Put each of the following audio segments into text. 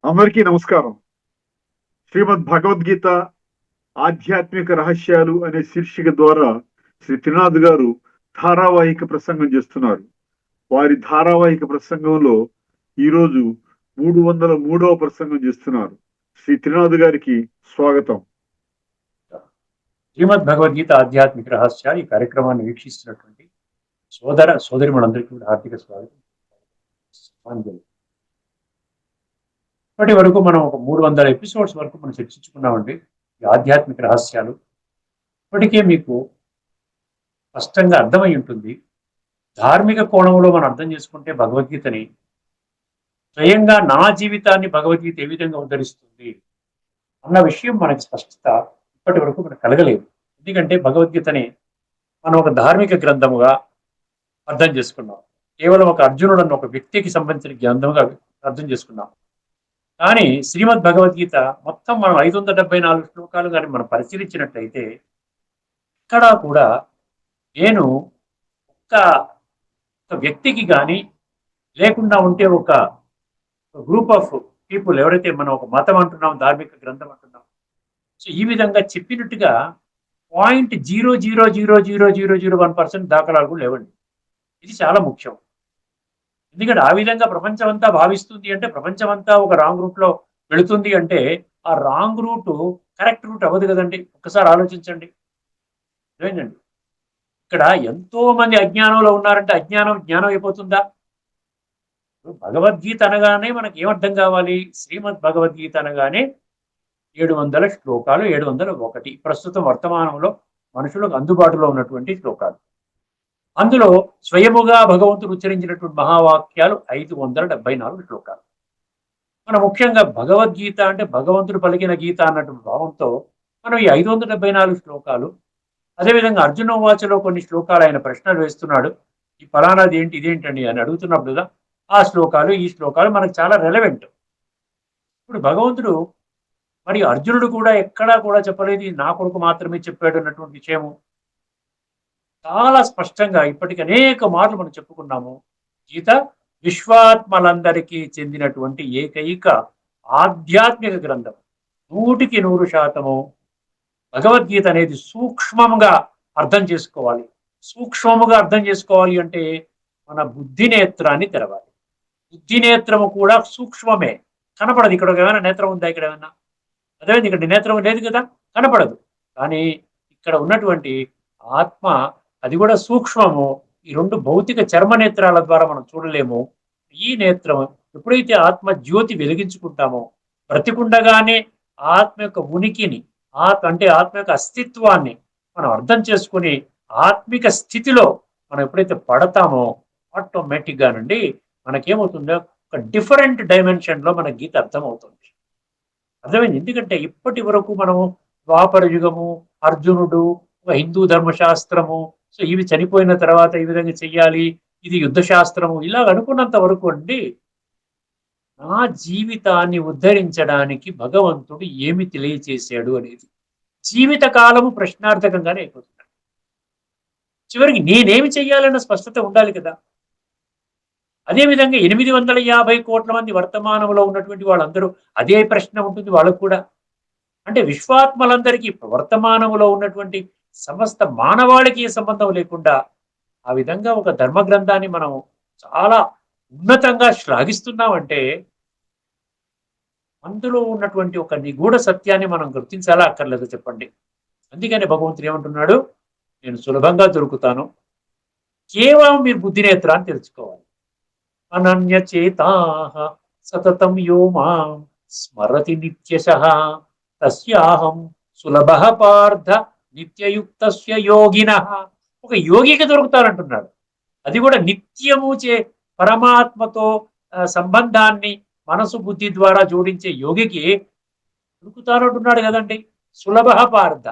అందరికీ నమస్కారం. శ్రీమద్ భగవద్గీత ఆధ్యాత్మిక రహస్యాలు అనే శీర్షిక ద్వారా శ్రీ త్రినాథ్ గారు ధారావాహిక ప్రసంగం చేస్తున్నారు. వారి ధారావాహిక ప్రసంగంలో ఈరోజు 303వ ప్రసంగం చేస్తున్నారు. శ్రీ త్రినాథ్ గారికి స్వాగతం. శ్రీమద్ భగవద్గీత ఆధ్యాత్మిక రహస్యాలు ఈ కార్యక్రమాన్ని వీక్షిస్తున్నటువంటి సోదరిమణులందరికీ కూడా హార్దిక స్వాగతం. ఇప్పటి వరకు మనం ఒక 300 ఎపిసోడ్స్ వరకు మనం చర్చించుకున్నామండి ఈ ఆధ్యాత్మిక రహస్యాలు. ఇప్పటికే మీకు స్పష్టంగా అర్థమై ఉంటుంది. ధార్మిక కోణంలో మనం అర్థం చేసుకుంటే భగవద్గీతని స్వయంగా నా జీవితాన్ని భగవద్గీత ఏ విధంగా ఉద్ధరిస్తుంది అన్న విషయం మనకి స్పష్టత ఇప్పటి వరకు మనకు కలగలేదు. ఎందుకంటే భగవద్గీతని మనం ఒక ధార్మిక గ్రంథముగా అర్థం చేసుకున్నాం. కేవలం ఒక అర్జునుడు అన్న ఒక వ్యక్తికి సంబంధించిన గ్రంథముగా అర్థం చేసుకున్నాం. కానీ శ్రీమద్ భగవద్గీత మొత్తం మనం 574 శ్లోకాలు కానీ మనం పరిశీలించినట్లయితే ఇక్కడ కూడా నేను ఒక వ్యక్తికి కానీ లేకుండా ఉంటే ఒక గ్రూప్ ఆఫ్ పీపుల్ ఎవరైతే మనం ఒక మతం అంటున్నాం, ధార్మిక గ్రంథం అంటున్నాం, సో ఈ విధంగా చెప్పినట్టుగా 0.0000001% దాఖలాలు కూడా లేవండి. ఇది చాలా ముఖ్యం. ఎందుకంటే ఆ విధంగా ప్రపంచం అంతా భావిస్తుంది అంటే, ప్రపంచం అంతా ఒక రాంగ్ రూట్ లో వెళుతుంది అంటే, ఆ రాంగ్ రూట్ కరెక్ట్ రూట్ అవ్వదు కదండి. ఒక్కసారి ఆలోచించండి. ఏంటండి, ఇక్కడ ఎంతో మంది అజ్ఞానంలో ఉన్నారంటే అజ్ఞానం జ్ఞానం అయిపోతుందా? భగవద్గీత అనగానే మనకి ఏమర్థం కావాలి? శ్రీమద్ భగవద్గీత అనగానే 700 శ్లోకాలు, 701 ప్రస్తుతం వర్తమానంలో మనుషులకు అందుబాటులో ఉన్నటువంటి శ్లోకాలు. అందులో స్వయముగా భగవంతుడు ఉచ్చరించినటువంటి మహావాక్యాలు 574 శ్లోకాలు. మనం ముఖ్యంగా భగవద్గీత అంటే భగవంతుడు పలికిన గీత అన్నటువంటి భావంతో మనం ఈ 574 శ్లోకాలు, అదేవిధంగా అర్జున వాచలో కొన్ని శ్లోకాలు ఆయన ప్రశ్నలు వేస్తున్నాడు. ఈ ఫలానాది ఏంటి, ఇదేంటండి అని అడుగుతున్నప్పుడు ఆ శ్లోకాలు, ఈ శ్లోకాలు మనకు చాలా రెలవెంట్. ఇప్పుడు భగవంతుడు మరి అర్జునుడు కూడా ఎక్కడా కూడా చెప్పలేదు నా కొడుకు మాత్రమే చెప్పాడు అన్నటువంటి విషయము చాలా స్పష్టంగా ఇప్పటికి అనేక మార్లు మనం చెప్పుకున్నాము. గీత విశ్వాత్మలందరికీ చెందినటువంటి ఏకైక ఆధ్యాత్మిక గ్రంథం. 100% భగవద్గీత అనేది సూక్ష్మంగా అర్థం చేసుకోవాలి. సూక్ష్మముగా అర్థం చేసుకోవాలి అంటే మన బుద్ధి నేత్రాన్ని తెరవాలి. బుద్ధి నేత్రము కూడా సూక్ష్మమే, కనపడదు. ఇక్కడ ఏమైనా నేత్రం ఉందా? ఇక్కడ ఏమైనా అదేవిధంగా ఇక్కడ నేత్రం లేదు కదా, కనపడదు. కానీ ఇక్కడ ఉన్నటువంటి ఆత్మ అది కూడా సూక్ష్మము. ఈ రెండు భౌతిక చర్మ నేత్రాల ద్వారా మనం చూడలేము. ఈ నేత్రం ఎప్పుడైతే ఆత్మ జ్యోతి వెలిగించుకుంటామో, బ్రతికుండగానే ఆత్మ యొక్క ఉనికిని, అంటే ఆత్మ యొక్క అస్తిత్వాన్ని మనం అర్థం చేసుకుని ఆత్మిక స్థితిలో మనం ఎప్పుడైతే పడతామో ఆటోమేటిక్గా నుండి మనకేమవుతుందో ఒక డిఫరెంట్ డైమెన్షన్లో మన గీత అర్థమవుతుంది. అర్థమైంది? ఎందుకంటే ఇప్పటి వరకు మనము ద్వాపర యుగము, అర్జునుడు, ఒక హిందూ ధర్మశాస్త్రము, సో ఇవి చనిపోయిన తర్వాత ఈ విధంగా చెయ్యాలి, ఇది యుద్ధ శాస్త్రము, ఇలా అనుకున్నంత వరకు అండి నా జీవితాన్ని ఉద్ధరించడానికి భగవంతుడు ఏమి తెలియచేశాడు అనేది జీవిత కాలము ప్రశ్నార్థకంగానే అయిపోతున్నాడు. చివరికి నేనేమి చెయ్యాలన్న స్పష్టత ఉండాలి కదా. అదేవిధంగా 850 కోట్ల మంది వర్తమానంలో ఉన్నటువంటి వాళ్ళందరూ అదే ప్రశ్న ఉంటుంది వాళ్ళకు కూడా. అంటే విశ్వాత్మలందరికీ వర్తమానంలో ఉన్నటువంటి సమస్త మానవాళికి సంబంధం లేకుండా ఆ విధంగా ఒక ధర్మ గ్రంథాన్ని మనం చాలా ఉన్నతంగా శ్లాఘిస్తున్నామంటే అందులో ఉన్నటువంటి ఒక నిగూఢ సత్యాన్ని మనం గుర్తించాలా అక్కర్లేదు చెప్పండి. అందుకని భగవంతుడు ఏమంటున్నాడు? నేను సులభంగా దొరుకుతాను, కేవలం మీరు బుద్ధి నేత్రాన్ని తెలుసుకోవాలి. అనన్య చేతాః సతతం యో మాం స్మరతి నిత్యశః తస్యాహం సులభః పార్థ నిత్యయుక్తస్య యోగినః. ఒక యోగికి దొరుకుతారంటున్నాడు. అది కూడా నిత్యము పరమాత్మతో సంబంధాన్ని మనసు బుద్ధి ద్వారా జోడించే యోగికి దొరుకుతానంటున్నాడు కదండి. సులభః పార్థ,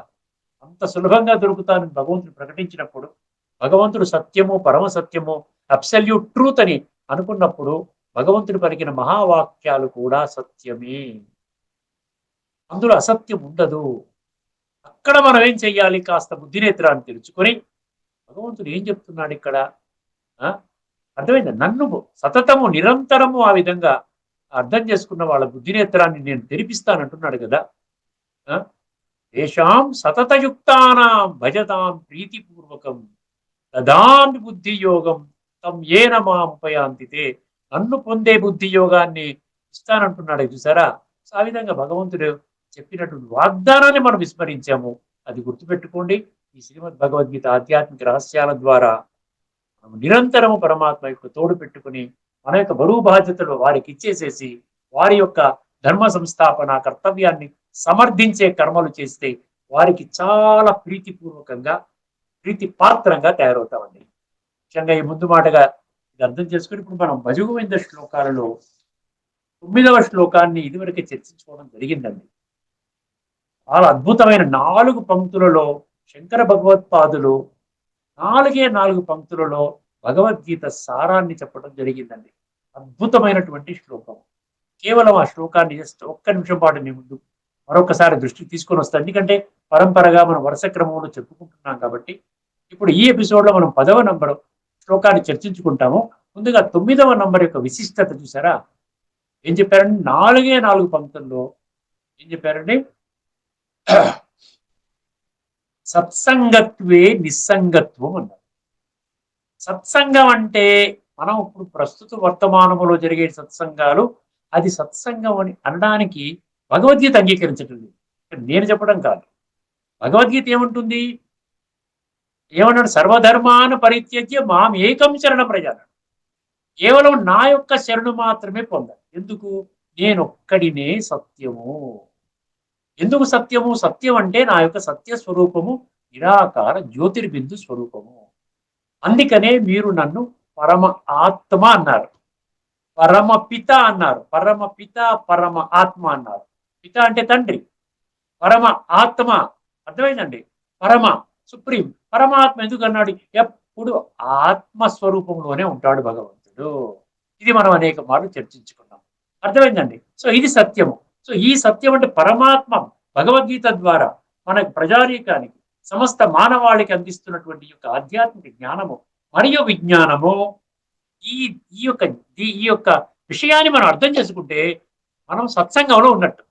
అంత సులభంగా దొరుకుతానని భగవంతుడు ప్రకటించినప్పుడు, భగవంతుడు సత్యము, పరమ సత్యము, అబ్సల్యూట్ ట్రూత్ అని అనుకున్నప్పుడు భగవంతుడు పలికిన మహావాక్యాలు కూడా సత్యమే, అందులో అసత్యం ఉండదు. అక్కడ మనం ఏం చెయ్యాలి? కాస్త బుద్ధినేత్రాన్ని తెరుచుకొని భగవంతుడు ఏం చెప్తున్నాడు ఇక్కడ అర్థమైంది? నన్ను సతతము నిరంతరము ఆ విధంగా అర్థం చేసుకున్న వాళ్ళ బుద్ధినేత్రాన్ని నేను తెరిపిస్తానంటున్నాడు కదా. తేషాం సతతయుక్తానాం భజతాం ప్రీతిపూర్వకం దదామి బుద్ధి యోగం తం ఏన మాం ఉపయాంతితే. నన్ను పొందే బుద్ధి యోగాన్ని ఇస్తానంటున్నాడు చూసారా. ఆ విధంగా భగవంతుడు చెప్పినటువంటి వాగ్దానాన్ని మనం విస్మరించాము. అది గుర్తుపెట్టుకోండి. ఈ శ్రీమద్ భగవద్గీత ఆధ్యాత్మిక రహస్యాల ద్వారా మనం నిరంతరము పరమాత్మ యొక్క తోడు పెట్టుకుని మన యొక్క బరువు బాధ్యతలు వారికి ఇచ్చేసేసి వారి యొక్క ధర్మ సంస్థాపన కర్తవ్యాన్ని సమర్థించే కర్మలు చేస్తే వారికి చాలా ప్రీతిపూర్వకంగా ప్రీతి పాత్రంగా తయారవుతామండి. ముఖ్యంగా ఈ ముందు మాటగా ఇది అర్థం చేసుకుని ఇప్పుడు మనం భజగోవింద శ్లోకాలలో 9వ శ్లోకాన్ని ఇదివరకే చర్చించుకోవడం జరిగిందండి. చాలా అద్భుతమైన 4 పంక్తులలో శంకర భగవత్పాదులు 4 పంక్తులలో భగవద్గీత సారాన్ని చెప్పడం జరిగిందండి. అద్భుతమైనటువంటి శ్లోకం. కేవలం ఆ శ్లోకాన్ని జస్ట్ ఒక్క నిమిషం పాటు మీ ముందు మరొకసారి దృష్టికి తీసుకొని వస్తాను. ఎందుకంటే పరంపరగా మనం వరుస క్రమంలో చెప్పుకుంటున్నాం కాబట్టి ఇప్పుడు ఈ ఎపిసోడ్లో మనం 10వ నంబర్ శ్లోకాన్ని చర్చించుకుంటాము. ముందుగా 9వ నంబర్ యొక్క విశిష్టత చూసారా. ఏం చెప్పారండి? 4 పంక్తుల్లో ఏం చెప్పారండి? సత్సంగత్వే నిస్సంగత్వం అన్నారు. సత్సంగం అంటే మనం ఇప్పుడు ప్రస్తుత వర్తమానంలో జరిగే సత్సంగాలు, అది సత్సంగం అని అనడానికి భగవద్గీత అంగీకరించటం లేదు, నేను చెప్పడం కాదు. భగవద్గీత ఏముంటుంది? ఏమన్నాడు? సర్వధర్మాన పరిత్యజ్య మాం ఏకం శరణ ప్రజాడు. కేవలం నా యొక్క శరణు మాత్రమే పొందాలి. ఎందుకు? నేనొక్కడినే సత్యము. ఎందుకు సత్యము? సత్యం అంటే నా యొక్క సత్య స్వరూపము నిరాకార జ్యోతిర్బిందు స్వరూపము. అందుకనే మీరు నన్ను పరమ ఆత్మ అన్నారు, పరమ పిత అన్నారు, పరమ పిత పరమ ఆత్మ అన్నారు. పిత అంటే తండ్రి, పరమ ఆత్మ అర్థమైందండి. పరమ సుప్రీం పరమాత్మ ఎందుకు అన్నాడు? ఎప్పుడు ఆత్మస్వరూపంలోనే ఉంటాడు భగవంతుడు. ఇది మనం అనేక మార్లు చర్చించుకున్నాం. అర్థమైందండి. సో ఇది సత్యము. సో ఈ సత్యం అంటే పరమాత్మ భగవద్గీత ద్వారా మన ప్రజానీకానికి సమస్త మానవాళికి అందిస్తున్నటువంటి యొక్క ఆధ్యాత్మిక జ్ఞానము మరియు విజ్ఞానము. ఈ ఈ యొక్క విషయాన్ని మనం అర్థం చేసుకుంటే మనం సత్సంగంలో ఉన్నట్టు,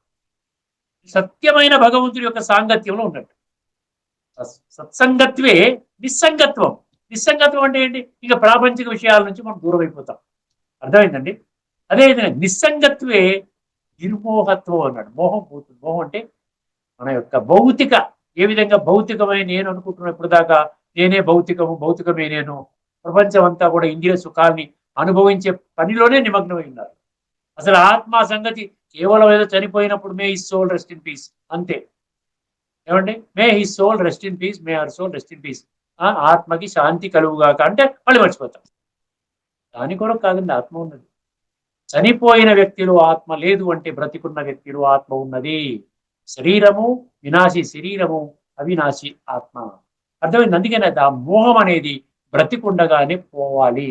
సత్యమైన భగవంతుడి యొక్క సాంగత్యంలో ఉన్నట్టు. సత్సంగత్వే నిస్సంగత్వం. నిస్సంగత్వం అంటే ఏంటి? ఇక ప్రాపంచిక విషయాల నుంచి మనం దూరం అయిపోతాం. అర్థమైందండి. అదేవిధంగా నిస్సంగత్వే నిర్మోహత్వం అన్నాడు. మోహం పోతుంది. మోహం అంటే మన యొక్క భౌతిక, ఏ విధంగా భౌతికమే నేను అనుకుంటున్నా ఇప్పుడు దాకా, నేనే భౌతికము, భౌతికమే నేను, ప్రపంచం అంతా కూడా ఇంద్రియ సుఖాల్ని అనుభవించే పనిలోనే నిమగ్నమై ఉన్నారు. అసలు ఆత్మ సంగతి కేవలం ఏదో చనిపోయినప్పుడు may his soul rest in peace అంతే. ఏమండి? May his soul rest in peace, may our soul rest in peace, ఆత్మకి శాంతి కలుగుగాక అంటే మళ్ళీ మర్చిపోతాం. దాని కొరకు కాదండి ఆత్మ ఉన్నది. చనిపోయిన వ్యక్తిలో ఆత్మ లేదు అంటే బ్రతికున్న వ్యక్తిలో ఆత్మ ఉన్నది. శరీరము వినాశి, శరీరము అవినాశి ఆత్మ. అర్థమైంది. అందుకనే ఆ మోహం అనేది బ్రతికుండగానే పోవాలి.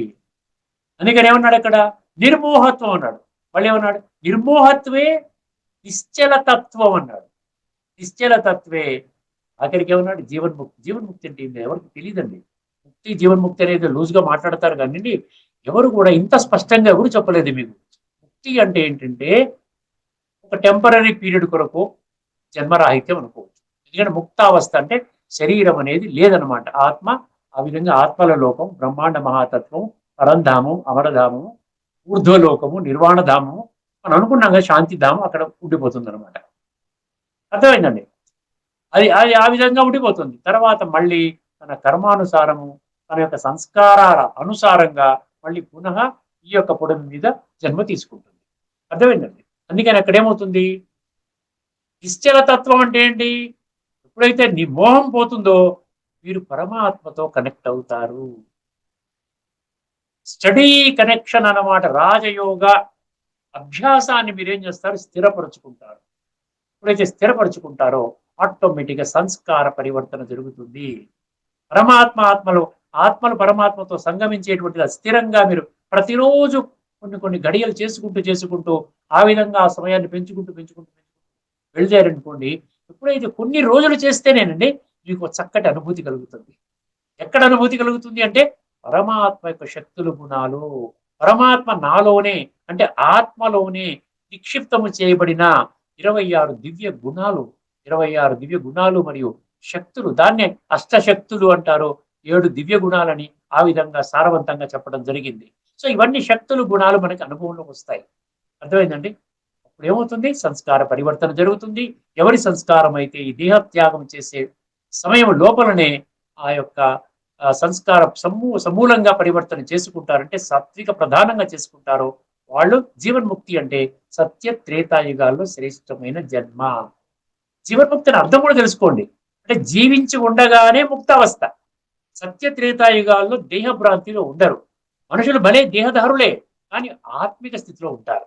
అందుకని ఏమన్నాడు అక్కడ? నిర్మోహత్వం అన్నాడు. మళ్ళీ ఏమన్నాడు? నిర్మోహత్వే నిశ్చల తత్వం అన్నాడు. నిశ్చల తత్వే ఆఖరికి ఏమన్నాడు? జీవన్ముక్తి. జీవన్ముక్తి అంటే ఏంటి? ఎవరికి తెలియదండి. ముక్తి జీవన్ముక్తి అనేది లూజ్గా మాట్లాడతారు కానీ ఎవరు కూడా ఇంత స్పష్టంగా ఎవరు చెప్పలేదు మీకు. ముక్తి అంటే ఏంటంటే ఒక టెంపరీ పీరియడ్ కొరకు జన్మరాహిత్యం అనుకోవచ్చు. ఎందుకంటే ముక్తావస్థ అంటే శరీరం అనేది లేదనమాట. ఆత్మ ఆ విధంగా ఆత్మల లోకం, బ్రహ్మాండ మహాతత్వం, పరంధామం, అమరధామము, ఊర్ధ్వలోకము, నిర్వాణధామము మనం అనుకున్నాం కదా, శాంతిధామం అక్కడ ఉండిపోతుంది అనమాట. అర్థమైందండి. అది అది ఆ విధంగా ఉండిపోతుంది. తర్వాత మళ్ళీ తన కర్మానుసారము, తన యొక్క సంస్కారాల అనుసారంగా మళ్ళీ పునః ఈ యొక్క పొడవు మీద జన్మ తీసుకుంటుంది. అర్థమైందండి. అందుకని అక్కడ ఏమవుతుంది? నిశ్చల తత్వం అంటే ఏంటి? ఎప్పుడైతే నీ మోహం పోతుందో మీరు పరమాత్మతో కనెక్ట్ అవుతారు. స్టడీ కనెక్షన్ అన్నమాట. రాజయోగ అభ్యాసాన్ని మీరేం చేస్తారు? స్థిరపరుచుకుంటారు. ఎప్పుడైతే స్థిరపరుచుకుంటారో ఆటోమేటిక్గా సంస్కార పరివర్తన జరుగుతుంది. ఆత్మలు పరమాత్మతో సంగమించేటువంటిది స్థిరంగా మీరు ప్రతిరోజు కొన్ని గడియలు చేసుకుంటూ ఆ విధంగా ఆ సమయాన్ని పెంచుకుంటూ వెళ్ళారనుకోండి. ఎప్పుడైతే కొన్ని రోజులు చేస్తేనేనండి మీకు చక్కటి అనుభూతి కలుగుతుంది. ఎక్కడ అనుభూతి కలుగుతుంది అంటే పరమాత్మ యొక్క శక్తులు, గుణాలు పరమాత్మ నాలోనే అంటే ఆత్మలోనే నిక్షిప్తము చేయబడిన 26 దివ్య గుణాలు, 26 దివ్య గుణాలు మరియు శక్తులు, దాన్నే అష్టశక్తులు అంటారు. 7 దివ్య గుణాలని ఆ విధంగా సారవంతంగా చెప్పడం జరిగింది. సో ఇవన్నీ శక్తులు, గుణాలు మనకి అనుభవంలోకి వస్తాయి. అర్థమైందండి? అప్పుడు ఏమవుతుంది? సంస్కార పరివర్తన జరుగుతుంది. ఎవరి సంస్కారం అయితే ఈ దేహత్యాగం చేసే సమయం లోపలనే ఆ యొక్క సంస్కార సమూలంగా పరివర్తన చేసుకుంటారంటే సాత్విక ప్రధానంగా చేసుకుంటారో వాళ్ళు జీవన్ముక్తి అంటే సత్య త్రేతాయుగాల్లో శ్రేష్టమైన జన్మ. జీవన్ముక్తిని అర్థం కూడా తెలుసుకోండి. అంటే జీవించి ఉండగానే ముక్తావస్థ. సత్య త్రేతాయుగాల్లో దేహభ్రాంతిలో ఉండరు. మనుషులు భలే దేహధారులే, కానీ ఆత్మిక స్థితిలో ఉంటారు.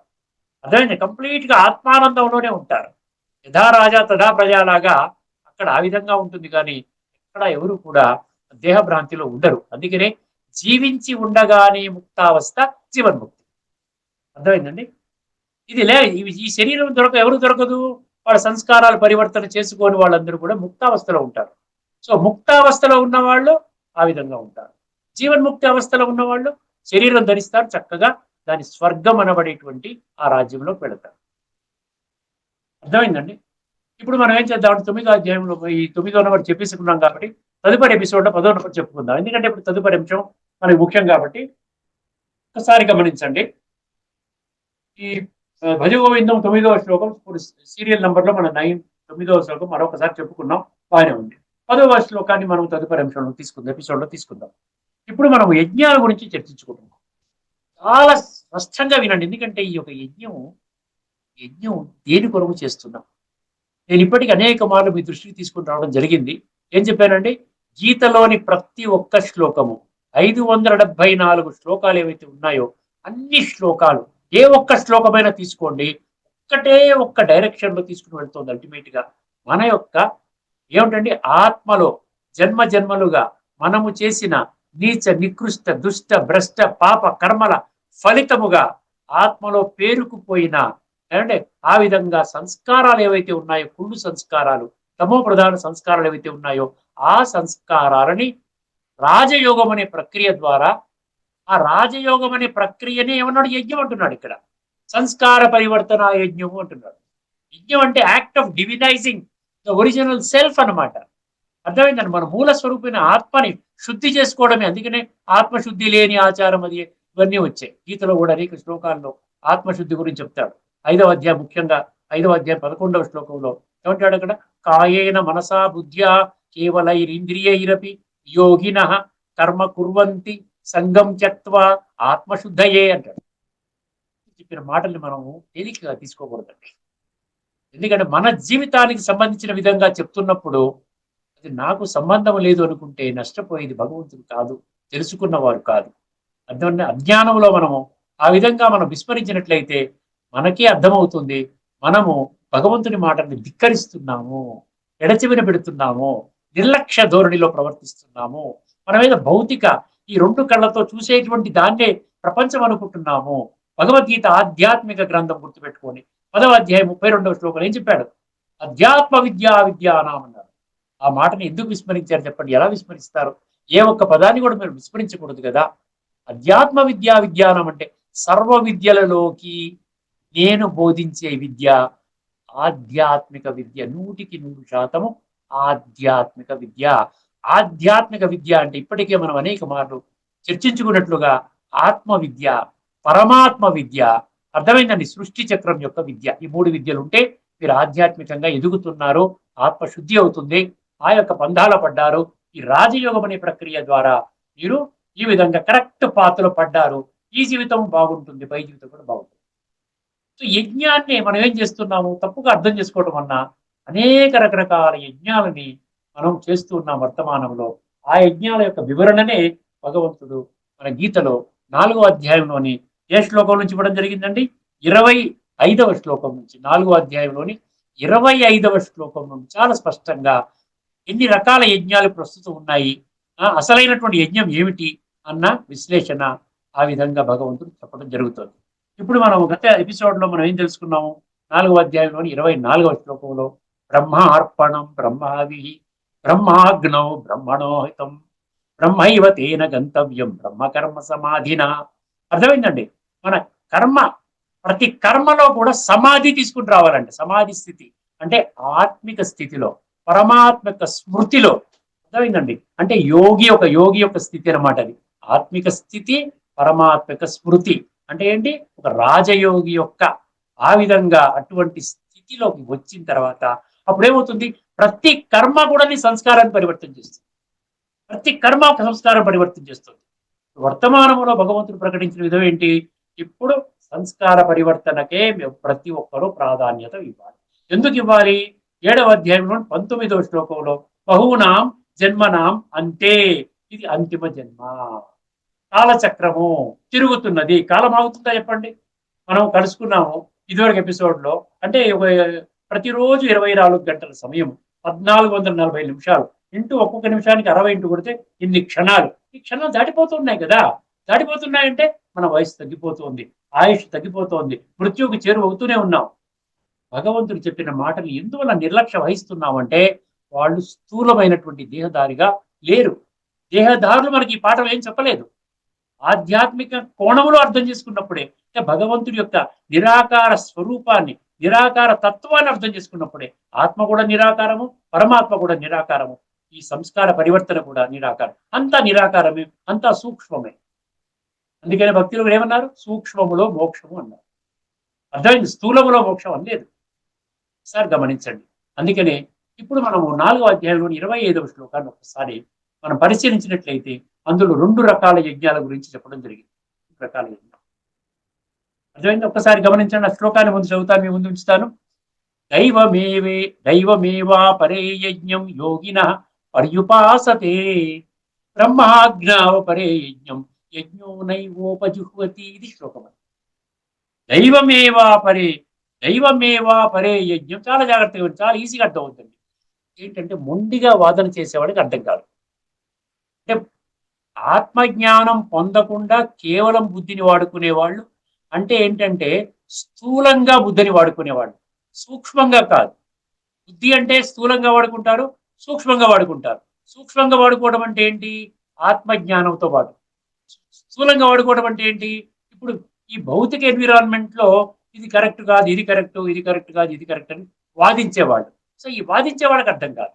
అర్థమైంది? కంప్లీట్ గా ఆత్మానందంలోనే ఉంటారు. యథా రాజా తథా ప్రజలాగా అక్కడ ఆ విధంగా ఉంటుంది, కానీ ఎక్కడ ఎవరు కూడా దేహభ్రాంతిలో ఉండరు. అందుకనే జీవించి ఉండగానే ముక్తావస్థ జీవన్ముక్తి. అర్థమైందండి? ఇది ఈ శరీరం ఎవరు దొరకదు? వాళ్ళ సంస్కారాలు పరివర్తన చేసుకొని వాళ్ళందరూ కూడా ముక్తావస్థలో ఉంటారు. సో ముక్తావస్థలో ఉన్న వాళ్ళు ఆ విధంగా ఉంటారు. జీవన్ముక్తి అవస్థలో ఉన్నవాళ్ళు శరీరం ధరిస్తారు, చక్కగా దాని స్వర్గం అనబడేటువంటి ఆ రాజ్యంలో పెడతారు. అర్థమైందండి? ఇప్పుడు మనం ఏం చేద్దాం అంటే 9వ అధ్యాయంలో ఈ 9వ నెంబర్ చెప్పేసుకున్నాం కాబట్టి తదుపరి ఎపిసోడ్ లో 10వ నెంబర్ చెప్పుకుందాం. ఎందుకంటే ఇప్పుడు తదుపరి అంశం మనకి ముఖ్యం కాబట్టి ఒకసారి గమనించండి. ఈ భజగోవిందం 9వ శ్లోకం ఇప్పుడు సీరియల్ నంబర్ లో మన 9వ శ్లోకం మరొకసారి చెప్పుకున్నాం, బాగానే ఉంది. 10వ శ్లోకాన్ని మనం తదుపరి అంశంలో తీసుకుందాం, ఎపిసోడ్ లో తీసుకుందాం. ఇప్పుడు మనం యజ్ఞాల గురించి చర్చించుకుంటున్నాం. చాలా స్పష్టంగా వినండి, ఎందుకంటే ఈ యొక్క యజ్ఞం దేని కొరకు చేస్తున్నాం. నేను ఇప్పటికీ అనేక మార్లు మీ దృష్టికి తీసుకుని రావడం జరిగింది. ఏం చెప్పానండి? గీతలోని ప్రతి ఒక్క శ్లోకము 574 శ్లోకాలు ఏవైతే ఉన్నాయో అన్ని శ్లోకాలు ఏ ఒక్క శ్లోకమైనా తీసుకోండి, ఒక్క డైరెక్షన్ లో తీసుకుని వెళ్తుంది. అల్టిమేట్ గా మన యొక్క ఏమిటండి, ఆత్మలో జన్మ జన్మలుగా మనము చేసిన నీచ నికృష్ట దుష్ట భ్రష్ట పాప కర్మల ఫలితముగా ఆత్మలో పేరుకుపోయిన అంటే ఆ విధంగా సంస్కారాలు ఏవైతే ఉన్నాయో, కుళ్ళు సంస్కారాలు, తమో ప్రధాన సంస్కారాలు ఏవైతే ఉన్నాయో ఆ సంస్కారాలని రాజయోగం అనే ప్రక్రియ ద్వారా, ఆ రాజయోగం అనే ప్రక్రియనే ఏమన్నాడు? యజ్ఞం అంటున్నాడు. ఇక్కడ సంస్కార పరివర్తన యజ్ఞము అంటున్నాడు. యజ్ఞం అంటే act of divinizing the original self అన్నమాట. అర్థమైందండి? మన మూల స్వరూపమైన ఆత్మని శుద్ధి చేసుకోవడమే. అందుకనే ఆత్మశుద్ధి లేని ఆచారం అది ఇవన్నీ వచ్చాయి. గీతలో కూడా అనేక శ్లోకాల్లో ఆత్మశుద్ధి గురించి చెప్తాడు. 5వ అధ్యాయం, ముఖ్యంగా 5వ అధ్యాయం 11వ శ్లోకంలో ఏమంటాడు? అక్కడ కాయేన మనసా బుద్ధ్యా కేవలైరింద్రియైరపి యోగిన కర్మ కుర్వంతి సంగం త్యక్త్వా ఆత్మశుద్ధయే అంటాడు. చెప్పిన మాటల్ని మనము తేలికగా తీసుకోకూడదండి. ఎందుకంటే మన జీవితానికి సంబంధించిన విధంగా చెప్తున్నప్పుడు అది నాకు సంబంధం లేదు అనుకుంటే నష్టపోయేది భగవంతుడు కాదు, తెలుసుకున్నవారు కాదు. అజ్ఞానంలో మనము ఆ విధంగా మనం విస్మరించినట్లయితే మనకే అర్థమవుతుంది మనము భగవంతుని మాటల్ని ధిక్కరిస్తున్నాము, ఎడచెవిన పెడుతున్నాము, నిర్లక్ష్య ధోరణిలో ప్రవర్తిస్తున్నాము. మన మీద భౌతిక ఈ 2 కళ్ళతో చూసేటువంటి దాన్నే ప్రపంచం అనుకుంటున్నాము. భగవద్గీత ఆధ్యాత్మిక గ్రంథం గుర్తుపెట్టుకొని 10వ అధ్యాయం 32వ శ్లోకంలో ఏం చెప్పాడు? అధ్యాత్మ విద్యానాం అన్నారు. ఆ మాటని ఎందుకు విస్మరించారు చెప్పండి? ఎలా విస్మరిస్తారు? ఏ ఒక్క పదాన్ని కూడా మీరు విస్మరించకూడదు కదా. అధ్యాత్మ విజ్ఞానం అంటే సర్వ విద్యలలోకి నేను బోధించే విద్య ఆధ్యాత్మిక విద్య. 100% ఆధ్యాత్మిక విద్య. ఆధ్యాత్మిక విద్య అంటే ఇప్పటికే మనం అనేక మార్లు చర్చించుకున్నట్లుగా ఆత్మ విద్య, పరమాత్మ విద్య. అర్థమైందండి? సృష్టి చక్రం యొక్క విద్య. ఈ 3 విద్యలు ఉంటే మీరు ఆధ్యాత్మికంగా ఎదుగుతున్నారు, ఆత్మశుద్ధి అవుతుంది, ఆ యొక్క బంధాల పడ్డారు. ఈ రాజయోగం అనే ప్రక్రియ ద్వారా మీరు ఈ విధంగా కరెక్ట్ పాత్రలో పడ్డారు. ఈ జీవితం బాగుంటుంది, పై జీవితం కూడా బాగుంటుంది. సో యజ్ఞాన్ని మనం ఏం చేస్తున్నాము? తప్పుగా అర్థం చేసుకోవడం వలన అనేక రకరకాల యజ్ఞాలని మనం చేస్తూ ఉన్నాం వర్తమానంలో. ఆ యజ్ఞాల యొక్క వివరణనే భగవంతుడు మన గీతలో 4వ అధ్యాయంలోని ఏ శ్లోకం నుంచి ఇవ్వడం జరిగిందండి? 25వ శ్లోకం నుంచి, 4వ అధ్యాయంలోని 25వ శ్లోకం నుండి చాలా స్పష్టంగా ఎన్ని రకాల యజ్ఞాలు ప్రస్తుతం ఉన్నాయి, అసలైనటువంటి యజ్ఞం ఏమిటి అన్న విశ్లేషణ ఆ విధంగా భగవంతుడు చెప్పడం జరుగుతుంది. ఇప్పుడు మనం గత ఎపిసోడ్ లో మనం ఏం తెలుసుకున్నాము? 4వ అధ్యాయంలోని 24వ శ్లోకంలో బ్రహ్మార్పణం బ్రహ్మావి బ్రహ్మాగ్నౌ బ్రహ్మణోహితం బ్రహ్మైవ తేన గంతవ్యం బ్రహ్మకర్మ సమాధిన అర్థమైందండి? మన కర్మ, ప్రతి కర్మలో కూడా సమాధి తీసుకుని రావాలండి. సమాధి స్థితి అంటే ఆత్మిక స్థితిలో, పరమాత్మిక స్మృతిలో. అర్థమైందండి? అంటే యోగి యొక్క స్థితి అన్నమాట అది. ఆత్మిక స్థితి, పరమాత్మిక స్మృతి అంటే ఏంటి? ఒక రాజయోగి యొక్క ఆ విధంగా అటువంటి స్థితిలోకి వచ్చిన తర్వాత అప్పుడు ఏమవుతుంది? ప్రతి కర్మ కూడా నీ సంస్కారాన్ని పరివర్తన చేస్తుంది. ప్రతి కర్మ ఒక సంస్కారం పరివర్తన చేస్తుంది. వర్తమానంలో భగవంతుడు ప్రకటించిన విధం ఏంటి? ఇప్పుడు సంస్కార పరివర్తనకే ప్రతి ఒక్కరూ ప్రాధాన్యత ఇవ్వాలి. ఎందుకు ఇవ్వాలి? 7వ అధ్యాయంలో 19వ శ్లోకంలో బహూనాం జన్మనాం అంతే, ఇది అంతిమ జన్మ. కాలచక్రము తిరుగుతున్నది. కాలం ఆగుతుందా చెప్పండి? మనం కలుసుకున్నాము ఇదివరకు ఎపిసోడ్ లో. అంటే ప్రతిరోజు 24 గంటల సమయం, 1440 నిమిషాలు ఇంటూ ఒక్కొక్క నిమిషానికి 60 ఇంటూ కొడితే ఇన్ని క్షణాలు. ఈ క్షణాలు దాటిపోతున్నాయి కదా. దాటిపోతున్నాయంటే మన వయసు తగ్గిపోతుంది, ఆయుష్ తగ్గిపోతోంది, మృత్యువుకి చేరువవుతూనే ఉన్నాం. భగవంతుడు చెప్పిన మాటలు ఎందువల్ల నిర్లక్ష్య వహిస్తున్నామంటే వాళ్ళు స్థూలమైనటువంటి దేహదారిగా లేరు. దేహదారులు మనకి ఈ పాఠం ఏం చెప్పలేదు. ఆధ్యాత్మిక కోణంలో అర్థం చేసుకున్నప్పుడే, అంటే భగవంతుడి యొక్క నిరాకార స్వరూపాన్ని, నిరాకార తత్వాన్ని అర్థం చేసుకున్నప్పుడే ఆత్మ కూడా నిరాకారము, పరమాత్మ కూడా నిరాకారము, ఈ సంస్కార పరివర్తన కూడా నిరాకారం. అంతా నిరాకారమే, అంతా సూక్ష్మమే. అందుకనే భక్తులు ఏమన్నారు? సూక్ష్మములో మోక్షము అన్నారు. అర్థమైంది? స్థూలములో మోక్షం అనలేదు. ఒకసారి గమనించండి. అందుకనే ఇప్పుడు మనము 4వ అధ్యాయంలోని 25వ శ్లోకాన్ని ఒకసారి మనం పరిశీలించినట్లయితే అందులో 2 రకాల యజ్ఞాల గురించి చెప్పడం జరిగింది. రకాల యజ్ఞం అర్థమైంది? ఒక్కసారి గమనించండి. ఆ శ్లోకాన్ని ముందు చదువుతాను, మీ ముందు ఉంచుతాను. దైవమేవా పరే యజ్ఞం యోగిన పర్యుపాసతే, బ్రహ్మాజ్ఞావ పరే యజ్ఞం యజ్ఞో నైవోపజుహ్వతి. ఇది శ్లోకం. దైవమేవా పరే యజ్ఞం. చాలా జాగ్రత్తగా, చాలా ఈజీగా అర్థం అవుతుంది. ఏంటంటే మొండిగా వాదన చేసేవాడికి అర్థం కాదు. అంటే ఆత్మజ్ఞానం పొందకుండా కేవలం బుద్ధిని వాడుకునేవాళ్ళు అంటే ఏంటంటే స్థూలంగా బుద్ధిని వాడుకునేవాళ్ళు, సూక్ష్మంగా కాదు. బుద్ధి అంటే స్థూలంగా వాడుకుంటారు, సూక్ష్మంగా వాడుకుంటారు. సూక్ష్మంగా వాడుకోవడం అంటే ఏంటి? ఆత్మజ్ఞానంతో పాటు. స్థూలంగా వాడుకోవడం అంటే ఏంటి? ఇప్పుడు ఈ భౌతిక ఎన్విరాన్మెంట్ లో ఇది కరెక్ట్ కాదు, ఇది కరెక్ట్, ఇది కరెక్ట్ కాదు, ఇది కరెక్ట్ అని వాదించేవాళ్ళు. సో ఈ వాదించే వాళ్ళకి అర్థం కాదు.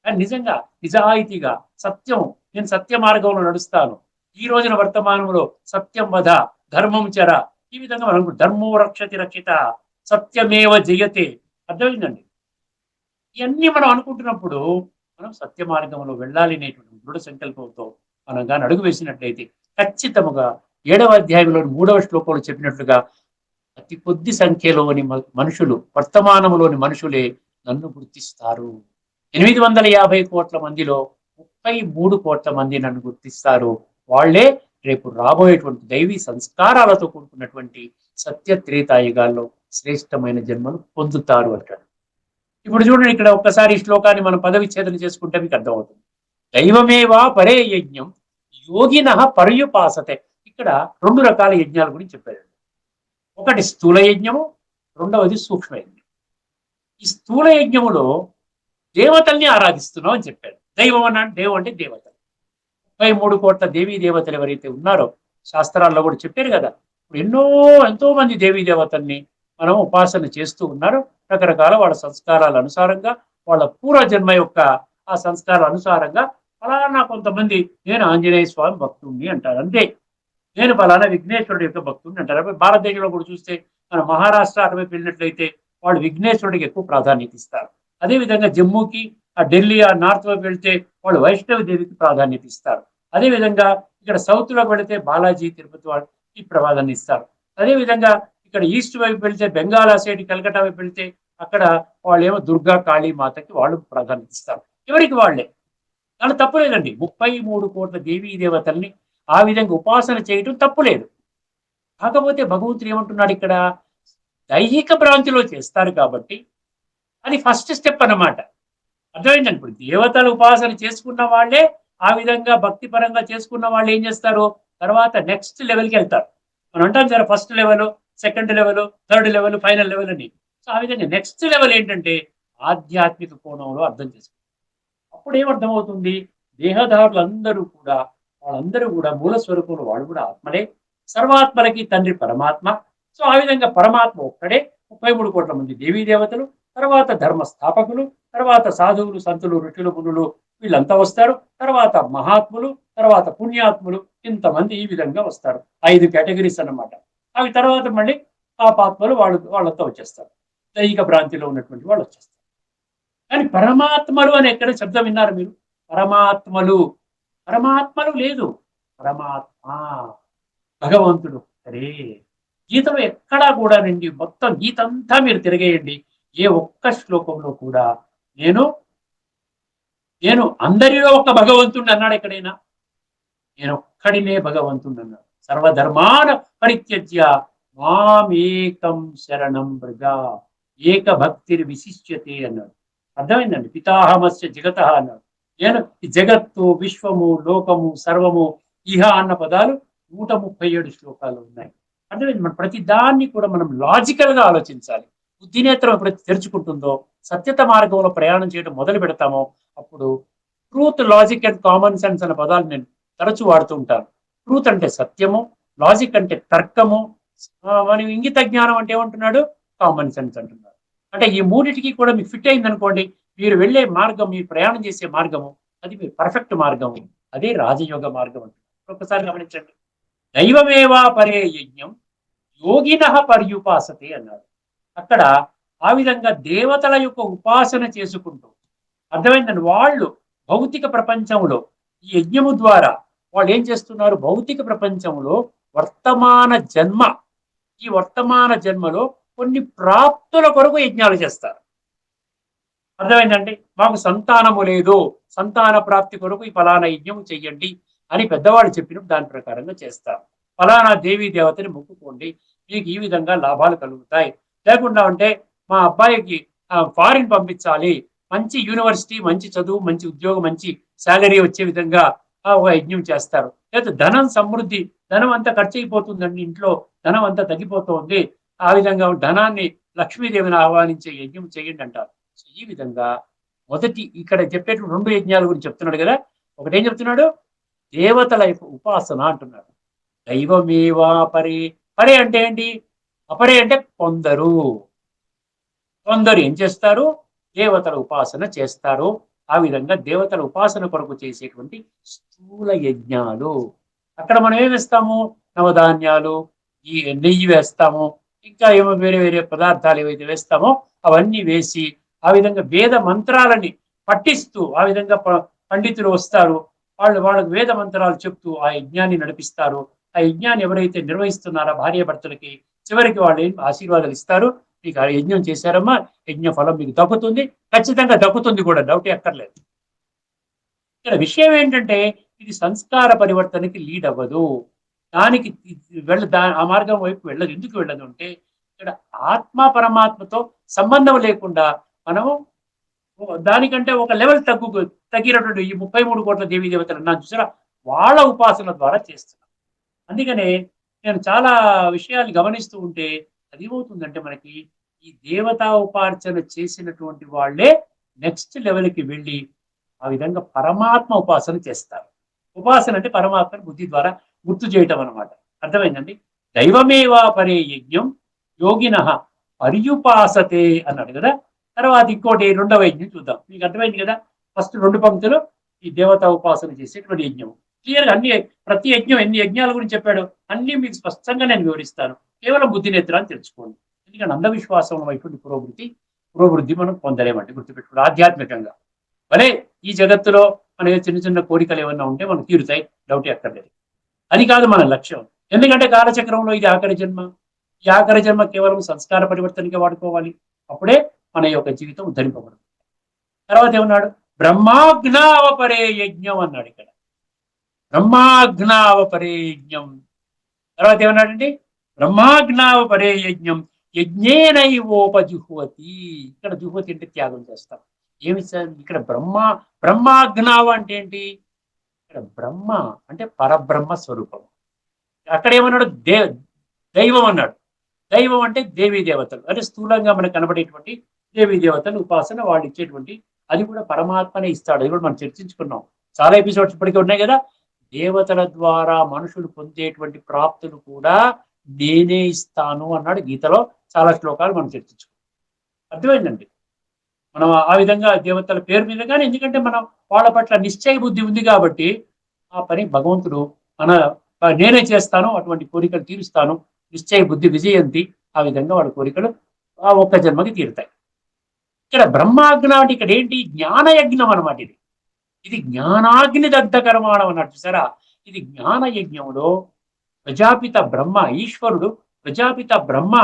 కానీ నిజంగా నిజాయితీగా సత్యం, నేను సత్య మార్గంలో నడుస్తాను, ఈ రోజున వర్తమానంలో సత్యం వద, ధర్మం చర, ఈ విధంగా మనం ధర్మో రక్షతి రక్షిత, సత్యమేవ జయతే. అర్థమైందండి? ఇవన్నీ మనం అనుకుంటున్నప్పుడు మనం సత్య మార్గంలో వెళ్ళాలి అనేటువంటి దృఢ సంకల్పంతో మనం కానీ అడుగు వేసినట్లయితే ఖచ్చితంగా 7వ అధ్యాయంలోని 3వ శ్లోకంలో చెప్పినట్లుగా అతి కొద్ది సంఖ్యలోని మనుషులు, వర్తమానంలోని మనుషులే నన్ను గుర్తిస్తారు. 850 కోట్ల మందిలో 33 కోట్ల మంది నన్ను గుర్తిస్తారు. వాళ్లే రేపు రాబోయేటువంటి దైవీ సంస్కారాలతో కూడుకున్నటువంటి సత్య త్రేతాయుగాల్లో శ్రేష్టమైన జన్మను పొందుతారు అంటాడు. ఇప్పుడు చూడండి, ఇక్కడ ఒక్కసారి ఈ శ్లోకాన్ని మనం పదవిచ్ఛేదన చేసుకుంటే మీకు అర్థమవుతుంది. దైవమేవా పరే యజ్ఞం యోగిన పర్యుపాసతే. ఇక్కడ 2 రకాల యజ్ఞాల గురించి చెప్పాడు. ఒకటి స్థూల యజ్ఞము, రెండవది సూక్ష్మ యజ్ఞం. ఈ స్థూల యజ్ఞములో దేవతల్ని ఆరాధిస్తున్నాం అని చెప్పాడు. దైవం అన్నాడు. దేవం అంటే దేవతలు. 33 కోట్ల దేవీ దేవతలు ఎవరైతే ఉన్నారో శాస్త్రాల్లో కూడా చెప్పారు కదా. ఇప్పుడు ఎంతో మంది దేవీ దేవతల్ని మనం ఉపాసన చేస్తూ ఉన్నారు. రకరకాల వాళ్ళ సంస్కారాల అనుసారంగా, వాళ్ళ పూర్వజన్మ యొక్క ఆ సంస్కారాల అనుసారంగా ఫలానా కొంతమంది నేను ఆంజనేయ స్వామి భక్తుడిని అంటారు, అంతే. నేను ఫలానా విఘ్నేశ్వరుడు యొక్క భక్తుడిని అంటారు. భారతదేశంలో కూడా చూస్తే మన మహారాష్ట్ర అటువైపు వెళ్ళినట్లయితే వాళ్ళు విఘ్నేశ్వరుడికి ఎక్కువ ప్రాధాన్యత ఇస్తారు. అదేవిధంగా జమ్మూకి, ఆ ఢిల్లీ, ఆ నార్త్ వైపు వెళ్తే వాళ్ళు వైష్ణవ దేవికి ప్రాధాన్యత ఇస్తారు. అదేవిధంగా ఇక్కడ సౌత్ లోకి వెళితే బాలాజీ, తిరుపతి వాళ్ళకి ప్రాధాన్యత ఇస్తారు. అదేవిధంగా ఇక్కడ ఈస్ట్ వైపు వెళ్తే బెంగాల్ సైడ్, కలకట్టా వైపు వెళ్తే అక్కడ వాళ్ళు ఏమో దుర్గా, కాళీ మాతకి వాళ్ళు ప్రాధాన్యత ఇస్తారు. ఎవరికి వాళ్ళే. కానీ తప్పులేదండి. 33 కోట్ల దేవీ దేవతల్ని ఆ విధంగా ఉపాసన చేయటం తప్పులేదు. కాకపోతే భగవంతుడు ఏమంటున్నాడు ఇక్కడ? దైహిక భ్రాంతిలో చేస్తారు కాబట్టి అది ఫస్ట్ స్టెప్ అన్నమాట. అర్థమైందండి? ఇప్పుడు దేవతల ఉపాసన చేసుకున్న వాళ్ళే ఆ విధంగా భక్తి పరంగా చేసుకున్న వాళ్ళు ఏం చేస్తారు? తర్వాత నెక్స్ట్ లెవెల్కి వెళ్తారు. మనం అంటాం సరే, first level, second level, third level, final level అని. సో ఆ విధంగా నెక్స్ట్ లెవెల్ ఏంటంటే ఆధ్యాత్మిక కోణంలో అర్థం చేసుకుంటారు. అప్పుడు ఏమర్థమవుతుంది? దేహదారులందరూ కూడా, వాళ్ళందరూ కూడా మూల స్వరూపంలో వాళ్ళు కూడా ఆత్మలే. సర్వాత్మలకి తండ్రి పరమాత్మ. సో ఆ విధంగా పరమాత్మ ఒక్కడే, 33 కోట్ల మంది దేవీ దేవతలు, తర్వాత ధర్మ స్థాపకులు, తర్వాత సాధువులు, సంతులు, ఋషులు, మునులు వీళ్ళంతా వస్తారు. తర్వాత మహాత్ములు, తర్వాత పుణ్యాత్ములు, ఇంతమంది ఈ విధంగా వస్తారు. 5 కేటగిరీస్ అన్నమాట. అవి తర్వాత మళ్ళీ పాపాత్మలు వాళ్ళతో వచ్చేస్తారు. దైహిక భ్రాంతిలో ఉన్నటువంటి వాళ్ళు వచ్చేస్తారు. కానీ పరమాత్మలు అని ఎక్కడ శబ్దం విన్నారు మీరు? పరమాత్మలు, పరమాత్మలు లేదు, పరమాత్మ భగవంతుడు. సరే, గీతలో ఎక్కడా కూడా రండి, మొత్తం గీతంతా మీరు తిరిగేయండి, ఏ ఒక్క శ్లోకంలో కూడా నేను నేను అందరిలో ఒక భగవంతుడు అన్నాడు ఎక్కడైనా? నేను ఒక్కడినే భగవంతుడు అన్నాడు. సర్వధర్మాన పరిత్యజ్య మామేకం శరణం వ్రజ ఏక భక్తిర్ విశిష్యతే అన్నాడు. అర్థమైందండి? పితాహమస్య జగత అన్నాడు. నేను ఈ జగత్తు, విశ్వము, లోకము, సర్వము, ఇహ అన్న పదాలు 137 శ్లోకాలు ఉన్నాయి. అర్థమైంది? మన ప్రతి దాన్ని కూడా మనం లాజికల్ గా ఆలోచించాలి. బుద్ధినేత్రం ఎప్పుడైతే తెరుచుకుంటుందో, సత్యత మార్గంలో ప్రయాణం చేయడం మొదలు పెడతామో, అప్పుడు truth, logic and common sense అనే పదాలు నేను తరచూ వాడుతూ ఉంటాను. ట్రూత్ అంటే సత్యము, లాజిక్ అంటే తర్కము, మరియు ఇంగిత జ్ఞానం అంటే ఏమంటున్నాడు? కామన్ సెన్స్ అంటున్నాడు. అంటే ఈ మూడిటికి కూడా మీకు ఫిట్ అయింది అనుకోండి, మీరు వెళ్ళే మార్గం, మీరు ప్రయాణం చేసే మార్గము, అది మీ పర్ఫెక్ట్ మార్గము. అదే రాజయోగ మార్గం అంటున్నారు. ఒక్కసారి గమనించండి. దైవమేవా పరే యజ్ఞం యోగిన పర్యుపాసతే అన్నాడు. అక్కడ ఆ విధంగా దేవతల యొక్క ఉపాసన చేసుకుంటూ, అర్థమైందండి? వాళ్ళు భౌతిక ప్రపంచంలో ఈ యజ్ఞము ద్వారా వాళ్ళు ఏం చేస్తున్నారు? భౌతిక ప్రపంచంలో వర్తమాన జన్మ, ఈ వర్తమాన జన్మలో కొన్ని ప్రాప్తుల కొరకు యజ్ఞాలు చేస్తారు. అర్థమైందండి? మాకు సంతానము లేదు, సంతాన ప్రాప్తి కొరకు ఈ ఫలానా యజ్ఞం చెయ్యండి అని పెద్దవాళ్ళు చెప్పినప్పుడు దాని ప్రకారంగా చేస్తారు. ఫలానా దేవీ దేవతని మొక్కుకోండి, మీకు ఈ విధంగా లాభాలు కలుగుతాయి. లేకుండా అంటే మా అబ్బాయికి ఫారిన్ పంపించాలి, మంచి యూనివర్సిటీ, మంచి చదువు, మంచి ఉద్యోగం, మంచి శాలరీ వచ్చే విధంగా ఒక యజ్ఞం చేస్తారు. లేదా ధనం సమృద్ధి, ధనం అంతా ఖర్చు అయిపోతుందండి, ఇంట్లో ధనం అంతా తగ్గిపోతుంది, ఆ విధంగా ధనాన్ని లక్ష్మీదేవిని ఆహ్వానించే యజ్ఞం చేయండి అంటారు. సో ఈ విధంగా మొదటి ఇక్కడ చెప్పేటువంటి 2 యజ్ఞాల గురించి చెప్తున్నాడు కదా. ఒకటేం చెప్తున్నాడు? దేవతల యొక్క ఉపాసన అంటున్నాడు. దైవమేవా పరే. పరే అంటే ఏంటి? అపరే అంటే కొందరు. కొందరు ఏం చేస్తారు? దేవతల ఉపాసన చేస్తారు. ఆ విధంగా దేవతల ఉపాసన కొరకు చేసేటువంటి స్థూల యజ్ఞాలు. అక్కడ మనం ఏమి వేస్తాము? నవధాన్యాలు, ఈ నెయ్యి వేస్తాము, ఇంకా ఏమో వేరే వేరే పదార్థాలు ఏవైతే వేస్తామో అవన్నీ వేసి, ఆ విధంగా వేద మంత్రాలని పఠిస్తూ, ఆ విధంగా పండితులు వస్తారు, వాళ్ళకు వేద మంత్రాలు చెప్తూ ఆ యజ్ఞాన్ని నడిపిస్తారు. ఆ యజ్ఞాన్ని ఎవరైతే నిర్వహిస్తున్నారో భార్యాభర్తలకి చివరికి వాళ్ళు ఏం ఆశీర్వాదాలు ఇస్తారు? మీకు ఆ యజ్ఞం చేశారమ్మా, యజ్ఞ ఫలం మీకు దక్కుతుంది, ఖచ్చితంగా దక్కుతుంది కూడా, డౌటే అక్కర్లేదు. ఇక్కడ విషయం ఏంటంటే ఇది సంస్కార పరివర్తనకి లీడ్ అవ్వదు. దానికి ఆ మార్గం వైపు వెళ్ళదు. ఎందుకు వెళ్ళదు అంటే ఇక్కడ ఆత్మ పరమాత్మతో సంబంధం లేకుండా మనము దానికంటే ఒక లెవెల్ తగ్గినటువంటి ఈ 33 కోట్ల దేవీ దేవతలు అన్నా చూసారా, వాళ్ళ ఉపాసన ద్వారా చేస్తున్నాం. అందుకనే నేను చాలా విషయాలు గమనిస్తూ ఉంటే అదేమవుతుందంటే మనకి ఈ దేవతా ఉపార్చన చేసినటువంటి వాళ్ళే నెక్స్ట్ లెవెల్కి వెళ్ళి ఆ విధంగా పరమాత్మ ఉపాసన చేస్తారు. ఉపాసన అంటే పరమాత్మని బుద్ధి ద్వారా గుర్తు చేయటం అనమాట. అర్థమైందండి? దైవమేవా పరే యజ్ఞం యోగిన పర్యుపాసతే అన్నాడు కదా. తర్వాత ఇంకోటి 2వ యజ్ఞం చూద్దాం. మీకు అర్థమైంది కదా. ఫస్ట్ 2 పంక్తులు ఈ దేవతా ఉపాసన చేసేటువంటి యజ్ఞం. క్లియర్గా అన్ని, ప్రతి యజ్ఞం ఎన్ని యజ్ఞాల గురించి చెప్పాడు అన్ని మీకు స్పష్టంగా నేను వివరిస్తాను. కేవలం బుద్ధి నేత్రాన్ని తెలుసుకోండి. ఎందుకంటే అంధవిశ్వాసం వైపు పురోవృద్ధి మనం పొందలేమంటే గుర్తుపెట్టుకోండి. ఆధ్యాత్మికంగా భలే ఈ జగత్తులో మన చిన్న చిన్న కోరికలు ఏమన్నా ఉంటే మనం తీరుతాయి, డౌటే అక్కర్లేదు. అది కాదు మన లక్ష్యం. ఎందుకంటే కాలచక్రంలో ఇది ఆఖరి జన్మ. ఈ ఆఖరి జన్మ కేవలం సంస్కార పరివర్తనకే వాడుకోవాలి. అప్పుడే మన యొక్క జీవితం ఉద్ధరింపబడుతుంది. తర్వాత ఏమన్నాడు? బ్రహ్మాజ్ఞావపరే యజ్ఞం అన్నాడు ఇక్కడ. బ్రహ్మాజ్ఞావపరే యజ్ఞం. తర్వాత ఏమన్నాడండి? బ్రహ్మాజ్ఞావపరే యజ్ఞం యజ్ఞేనైవోపజుహ్వతి. ఇక్కడ జుహ్వతి అంటే త్యాగం చేస్తాం. ఏమి సార్ ఇక్కడ బ్రహ్మాజ్ఞావ అంటే ఏంటి? ఇక్కడ బ్రహ్మ అంటే పరబ్రహ్మ స్వరూపం. అక్కడ ఏమన్నాడు? దైవం అన్నాడు. దైవం అంటే దేవీ దేవతలు, అంటే స్థూలంగా మనకు కనబడేటువంటి దేవీ దేవతలు ఉపాసన వాళ్ళు ఇచ్చేటువంటి, అది కూడా పరమాత్మనే ఇస్తాడు. అది కూడా మనం చర్చించుకున్నాం. చాలా ఎపిసోడ్స్ ఇప్పటికే ఉన్నాయి కదా. దేవతల ద్వారా మనుషులు పొందేటువంటి ప్రాప్తులు కూడా నేనే ఇస్తాను అన్నాడు గీతలో. చాలా శ్లోకాలు మనం చర్చించుకున్నాం. అర్థమైందండి. మనం ఆ విధంగా దేవతల పేరు మీద కానీ, ఎందుకంటే మనం వాళ్ళ పట్ల నిశ్చయ బుద్ధి ఉంది కాబట్టి ఆ పని భగవంతుడు మన నేనే చేస్తాను, అటువంటి కోరికలు తీరుస్తాను, నిశ్చయ బుద్ధి విజయంతి, ఆ విధంగా వాళ్ళ కోరికలు ఆ ఒక్క జన్మకి తీరుతాయి. ఇక్కడ బ్రహ్మాగ్న అంటే ఇక్కడ ఏంటి? జ్ఞాన యజ్ఞం అనమాట. ఇది ఇది జ్ఞానాగ్ని దగ్ధ కర్మాణం అన్నట్టు చూసారా. ఇది జ్ఞాన యజ్ఞంలో ప్రజాపిత బ్రహ్మ, ఈశ్వరుడు ప్రజాపిత బ్రహ్మ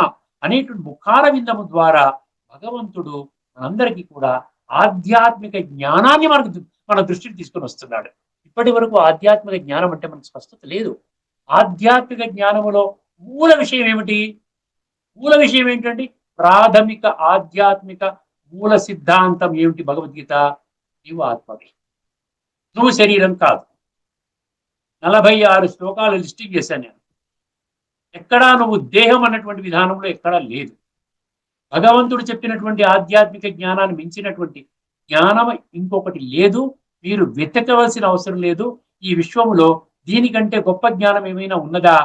అనేటువంటి ముఖార విందము ద్వారా భగవంతుడు మనందరికీ కూడా ఆధ్యాత్మిక జ్ఞానాన్ని మన దృష్టికి తీసుకొని వస్తున్నాడు. ఇప్పటి వరకు ఆధ్యాత్మిక జ్ఞానం అంటే మనకు స్పష్టత లేదు. ఆధ్యాత్మిక జ్ఞానములో మూల విషయం ఏమిటి? మూల విషయం ఏంటండి? ప్రాథమిక ఆధ్యాత్మిక మూల సిద్ధాంతం ఏమిటి? భగవద్గీత, నీవు ఆత్మవి, నువ్వు శరీరం కాదు. 46 శ్లోకాలు లిస్టింగ్ చేశాను నేను. ఎక్కడా నువ్వు దేహం అన్నటువంటి విధానంలో ఎక్కడా లేదు. భగవంతుడు చెప్పినటువంటి ఆధ్యాత్మిక జ్ఞానాన్ని మించినటువంటి జ్ఞానం ఇంకొకటి లేదు. మీరు వెతకవలసిన అవసరం లేదు. ఈ విశ్వములో దీనికంటే గొప్ప జ్ఞానం ఏమైనా ఉన్నదా?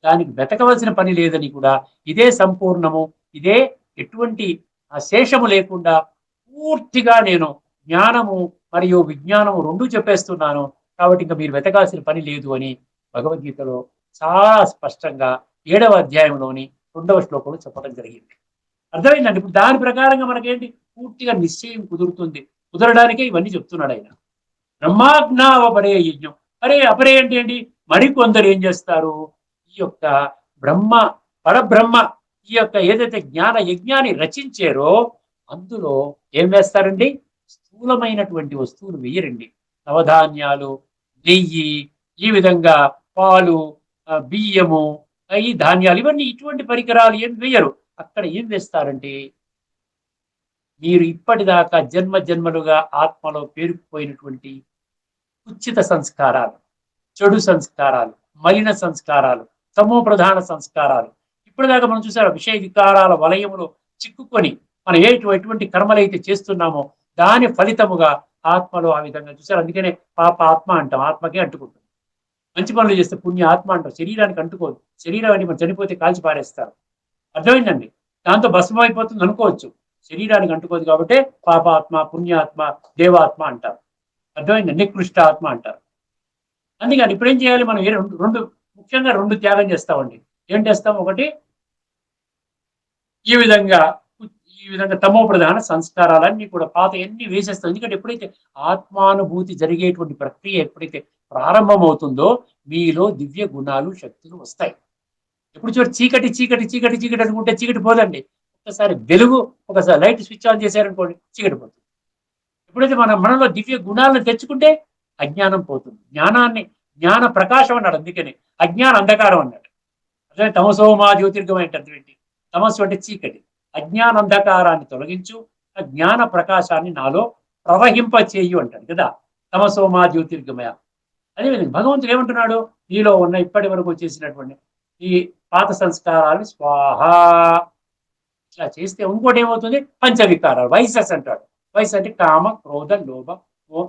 దానికి వెతకవలసిన పని లేదని కూడా, ఇదే సంపూర్ణము, ఇదే ఎటువంటి శేషము లేకుండా పూర్తిగా నేను జ్ఞానము మరియు విజ్ఞానము రెండూ చెప్పేస్తున్నాను. కాబట్టి ఇంకా మీరు వెతకాల్సిన పని లేదు అని భగవద్గీతలో చాలా స్పష్టంగా 7వ అధ్యాయంలోని 2వ శ్లోకంలో చెప్పడం జరిగింది. అర్థమైందండి. ఇప్పుడు దాని ప్రకారంగా మనకేంటి? పూర్తిగా నిశ్చయం కుదురుతుంది. కుదరడానికే ఇవన్నీ చెప్తున్నాడు ఆయన. బ్రహ్మాజ్ఞావపరే యజ్ఞం. అపరే అంటే ఏంటి? మరికొందరు ఏం చేస్తారు? ఈ యొక్క బ్రహ్మ పరబ్రహ్మ ఈ యొక్క ఏదైతే జ్ఞాన యజ్ఞాన్ని రచించారో అందులో ఏం వేస్తారండి? స్థూలమైనటువంటి వస్తువులు వేయరండి. నవధాన్యాలు, నెయ్యి, ఈ విధంగా పాలు, బియ్యము, ఈ ధాన్యాలు, ఇవన్నీ ఇటువంటి పరికరాలు ఏం వేయరు. అక్కడ ఏం వేస్తారంటే మీరు ఇప్పటిదాకా జన్మ జన్మలుగా ఆత్మలో పేరుకుపోయినటువంటి కుచ్చిత సంస్కారాలు, చెడు సంస్కారాలు, మలిన సంస్కారాలు, తమో ప్రధాన సంస్కారాలు, ఇప్పటిదాకా మనం చూసారు విషయ వికారాల వలయములో చిక్కుకొని మనం ఎటువంటి కర్మలైతే చేస్తున్నామో దాని ఫలితముగా ఆత్మలో ఆ విధంగా చూసారు. అందుకనే పాప ఆత్మ అంటాం, ఆత్మకే అంటుకుంటుంది. మంచి పనులు చేస్తే పుణ్య ఆత్మ అంటాం, శరీరానికి అంటుకోదు. శరీరం అని మనం చనిపోతే కాల్చి పారేస్తారు. అర్థమైందండి. దాంతో భస్మం అయిపోతుంది అనుకోవచ్చు, శరీరానికి అంటుకోదు కాబట్టి పాపాత్మ, పుణ్యాత్మ, దేవాత్మ అంటారు. అర్థమైంది. నికృష్ట ఆత్మ అంటారు. అందుకని ఇప్పుడు ఏం చేయాలి? మనం రెండు ముఖ్యంగా 2 త్యాగం చేస్తామండి. ఏం చేస్తాం? ఒకటి ఈ విధంగా తమో ప్రధాన సంస్కారాలన్నీ కూడా పాత ఎన్ని వేసేస్తాం. ఎందుకంటే ఎప్పుడైతే ఆత్మానుభూతి జరిగేటువంటి ప్రక్రియ ఎప్పుడైతే ప్రారంభమవుతుందో మీలో దివ్య గుణాలు, శక్తులు వస్తాయి. ఎప్పుడు చూడండి చీకటి చీకటి చీకటి చీకటి అనుకుంటే చీకటి పోదండి. ఒకసారి వెలుగు, ఒకసారి లైట్ స్విచ్ ఆన్ చేశారనుకోండి చీకటి పోతుంది. ఎప్పుడైతే మనలో దివ్య గుణాలను తెచ్చుకుంటే అజ్ఞానం పోతుంది. జ్ఞాన ప్రకాశం అన్నాడు. అందుకని అజ్ఞాన అంధకారం అన్నాడు. అదే తమసోమా జ్యోతిర్గం అంటే అర్థం ఏంటి? తమస్సు అంటే చీకటి. అజ్ఞాన అంధకారాన్ని తొలగించు, ఆ జ్ఞాన ప్రకాశాన్ని నాలో ప్రవహింప చేయు అంటాడు కదా, తమసోమా జ్యోతిర్గమయ. అదేవిధంగా భగవంతుడు ఏమంటున్నాడు? నీలో ఉన్న ఇప్పటి వరకు చేసినటువంటి ఈ పాత సంస్కారాలు స్వాహ. ఇట్లా చేస్తే ఇంకోటి ఏమవుతుంది? పంచవికారాలు, వైసెస్ అంటాడు. వైస్ అంటే కామ, క్రోధ, లోభ,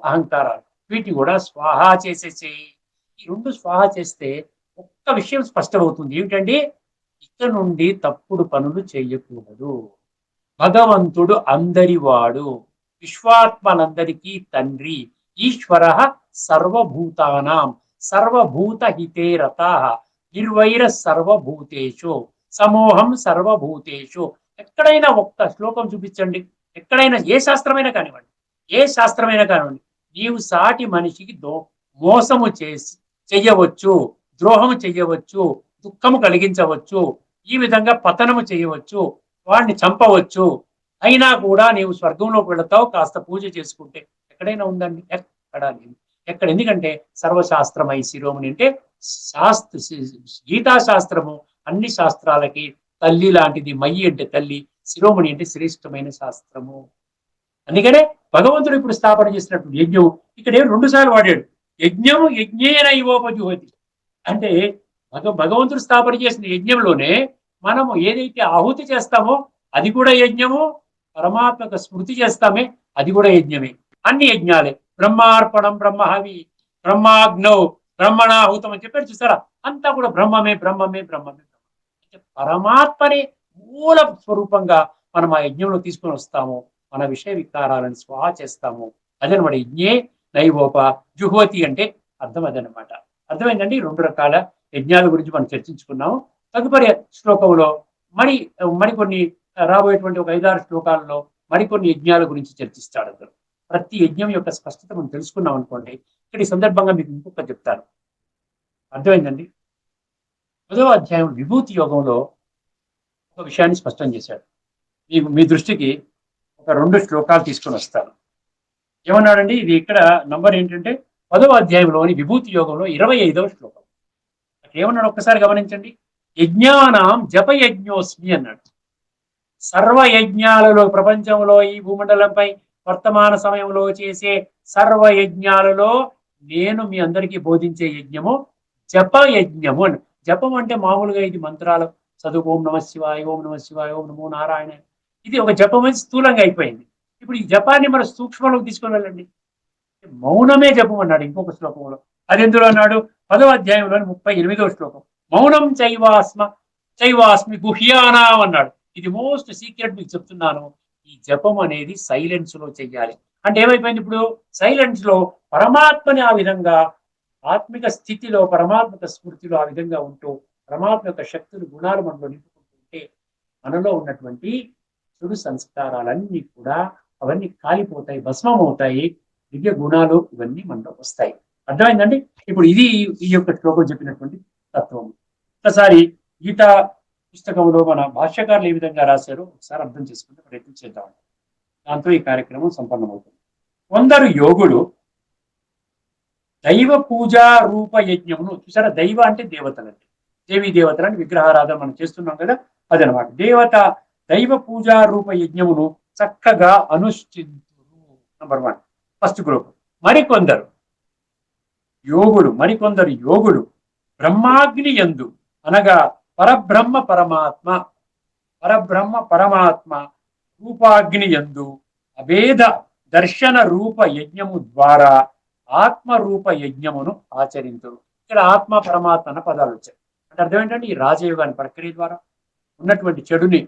అహంకారాలు. వీటిని కూడా స్వాహ చేసేసేయి. ఈ 2 స్వాహ చేస్తే ఒక్క విషయం స్పష్టమవుతుంది. ఏమిటండి? ఇక నుండి తప్పుడు పనులు చేయకూడదు. భగవంతుడు అందరివాడు, విశ్వాత్మలందరికీ తండ్రి. ఈశ్వర సర్వభూతానాం సర్వభూత హితే రతః నిర్వైర సర్వభూతేషు సమోహం సర్వభూతేషు. ఎక్కడైనా ఒక్క శ్లోకం చూపించండి. ఎక్కడైనా ఏ శాస్త్రమైనా కానివ్వండి, నీవు సాటి మనిషికి మోసము చెయ్యవచ్చు, ద్రోహము చెయ్యవచ్చు, దుఃఖము కలిగించవచ్చు, ఈ విధంగా పతనము చేయవచ్చు, వాడిని చంపవచ్చు, అయినా కూడా నీవు స్వర్గంలోకి వెళతావు కాస్త పూజ చేసుకుంటే. ఎక్కడైనా ఉందండి? ఎక్కడా లేదు. ఎందుకంటే సర్వశాస్త్రమై శిరోమణి అంటే గీతాశాస్త్రము అన్ని శాస్త్రాలకి తల్లి లాంటిది. మయ్యి అంటే తల్లి, శిరోమణి అంటే శ్రేష్టమైన శాస్త్రము. అందుకనే భగవంతుడు ఇప్పుడు స్థాపన చేసినటువంటి యజ్ఞం ఇక్కడ 2 సార్లు వాడాడు. యజ్ఞము యజ్ఞేన ఇవోపజుహతి అంటే భగవంతుడు స్థాపన చేసిన యజ్ఞంలోనే మనము ఏదైతే ఆహుతి చేస్తామో అది కూడా యజ్ఞము, పరమాత్మక స్మృతి చేస్తామే అది కూడా యజ్ఞమే. అన్ని యజ్ఞాలే. బ్రహ్మార్పణం, బ్రహ్మహవి, బ్రహ్మాగ్నౌ బ్రహ్మణాహుతం అని చెప్పారు చూసారా, అంతా కూడా బ్రహ్మమే బ్రహ్మమే బ్రహ్మమే. పరమాత్మని మూల స్వరూపంగా మనం ఆ యజ్ఞంలో తీసుకొని వస్తాము, మన విషయ వికారాలను స్వాహా చేస్తాము. అదనమాట యజ్ఞే నైవోప జుహోతి అంటే అర్థం అదనమాట. అర్థమైందండి. 2 రకాల యజ్ఞాల గురించి మనం చర్చించుకున్నాము. తదుపరి శ్లోకంలో మరికొన్ని రాబోయేటువంటి ఒక 5-6 శ్లోకాలలో మరికొన్ని యజ్ఞాల గురించి చర్చిస్తాడు అతను. ప్రతి యజ్ఞం యొక్క స్పష్టత మనం తెలుసుకున్నాం అనుకోండి. ఇక్కడ ఈ సందర్భంగా మీకు ఇంకొక చెప్తాను. అర్థమైందండి. 10వ అధ్యాయం విభూతి యోగంలో ఒక విషయాన్ని స్పష్టం చేశాడు. మీ దృష్టికి ఒక 2 శ్లోకాలు తీసుకొని వస్తాను. ఏమన్నాడండి, ఇది ఇక్కడ నంబర్ ఏంటంటే 10వ అధ్యాయంలోని విభూతి యోగంలో 25వ శ్లోకం. ఏమన్నాడు ఒక్కసారి గమనించండి. యజ్ఞానాం జపయజ్ఞోస్మి అన్నాడు. సర్వయజ్ఞాలలో, ప్రపంచంలో ఈ భూమండలంపై వర్తమాన సమయంలో చేసే సర్వయజ్ఞాలలో నేను మీ అందరికీ బోధించే యజ్ఞము జపయజ్ఞము అని. జపం అంటే మామూలుగా ఇది మంత్రాలు చదువు, ఓం నమ శివాయ, ఓం నమ శివాయ, ఓం నమో నారాయణ, ఇది ఒక జపం అని స్థూలంగా అయిపోయింది. ఇప్పుడు ఈ జపాన్ని మన సూక్ష్మంలోకి తీసుకొని వెళ్ళండి. మౌనమే జపం అన్నాడు ఇంకొక శ్లోకంలో. అది ఎందులో అన్నాడు? 10వ అధ్యాయంలోని 38వ శ్లోకం. మౌనం చైవాస్మి గుహ్యానాం అన్నాడు. ఇది మోస్ట్ సీక్రెట్ మీకు చెప్తున్నాను. ఈ జపం అనేది సైలెన్స్ లో చెయ్యాలి. అంటే ఏమైపోయింది, ఇప్పుడు సైలెన్స్ లో పరమాత్మని ఆ విధంగా ఆత్మిక స్థితిలో, పరమాత్మక స్మృతిలో ఆ విధంగా ఉంటూ పరమాత్మ యొక్క శక్తులు, గుణాలు మనలో నింపుకుంటుంటే మనలో ఉన్నటువంటి చెడు సంస్కారాలన్నీ కూడా అవన్నీ కాలిపోతాయి, భస్మం అవుతాయి. దివ్య గుణాలు ఇవన్నీ మనలో వస్తాయి. అర్థమైందండి. ఇప్పుడు ఇది ఈ యొక్క శ్లోకం చెప్పినటువంటి తత్వం. ఒకసారి గీతా పుస్తకంలో మన భాష్యకారులు ఏ విధంగా రాశారో ఒకసారి అర్థం చేసుకుంటే ప్రయత్నం చేద్దాం. దాంతో ఈ కార్యక్రమం సంపన్నమవుతుంది. కొందరు యోగులు దైవ పూజా రూప యజ్ఞమును చూసారా. దైవ అంటే దేవతలండి, దేవీ దేవతలని విగ్రహారాధన మనం చేస్తున్నాం కదా, అదనమాట. దైవ పూజా రూప యజ్ఞమును చక్కగా అనుష్ఠించురు. Number 1 first group. మరికొందరు యోగులు బ్రహ్మాగ్ని యందు అనగా పరబ్రహ్మ పరమాత్మ రూపాగ్ని యందు అభేద దర్శన రూప యజ్ఞము ద్వారా ఆత్మరూప యజ్ఞమును ఆచరించురు. ఇక్కడ ఆత్మ పరమాత్మ అన్న పదాలు వచ్చాయి. అంటే అర్థం ఏంటంటే ఈ రాజయోగాన్ని ప్రక్రియ ద్వారా ఉన్నటువంటి చెడుని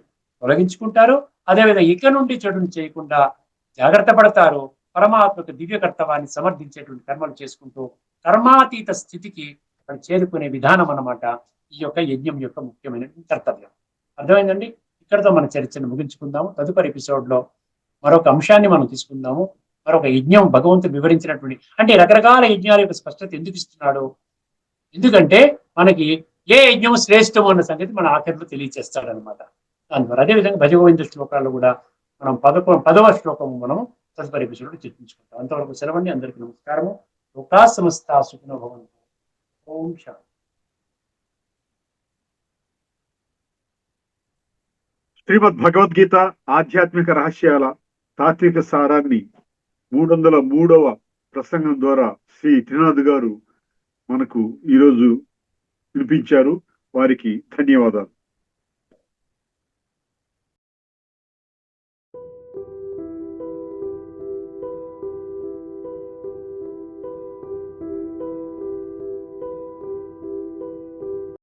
తొలగించుకుంటారు. అదేవిధంగా ఇక నుండి చెడుని చేయకుండా జాగ్రత్త పడతారు. పరమాత్మకు దివ్య కర్తవ్యాన్ని సమర్థించేటువంటి కర్మలు చేసుకుంటూ కర్మాతీత స్థితికి అక్కడ చేరుకునే విధానం అన్నమాట ఈ యొక్క యజ్ఞం యొక్క ముఖ్యమైన కర్తవ్యం. అర్థమైందండి. ఇక్కడతో మన చర్చను ముగించుకుందాము. తదుపరి ఎపిసోడ్ లో మరొక అంశాన్ని మనం తీసుకుందాము. మరొక యజ్ఞం భగవంతుడు వివరించినటువంటి, అంటే రకరకాల యజ్ఞాల యొక్క స్పష్టత ఎందుకు ఇస్తున్నాడు, ఎందుకంటే మనకి ఏ యజ్ఞం శ్రేష్టము అన్న సంగతి మన ఆఖరిలో తెలియచేస్తాడు అనమాట. అందువల్ల అదేవిధంగా భజగోవింద శ్లోకాలు కూడా మనం 10వ శ్లోకము మనం తదుపరి ఎపిసోడ్ చర్చించుకుంటాం. అంతవరకు సెలవండి. అందరికీ నమస్కారము. లోకా సమస్తా సుఖినో భవంతు. ఓం శాంతి. శ్రీమద్ భగవద్గీత ఆధ్యాత్మిక రహస్యాల తాత్విక సారాన్ని 303వ ప్రసంగం ద్వారా శ్రీ త్రినాథ్ గారు మనకు ఈరోజు వినిపించారు. వారికి ధన్యవాదాలు.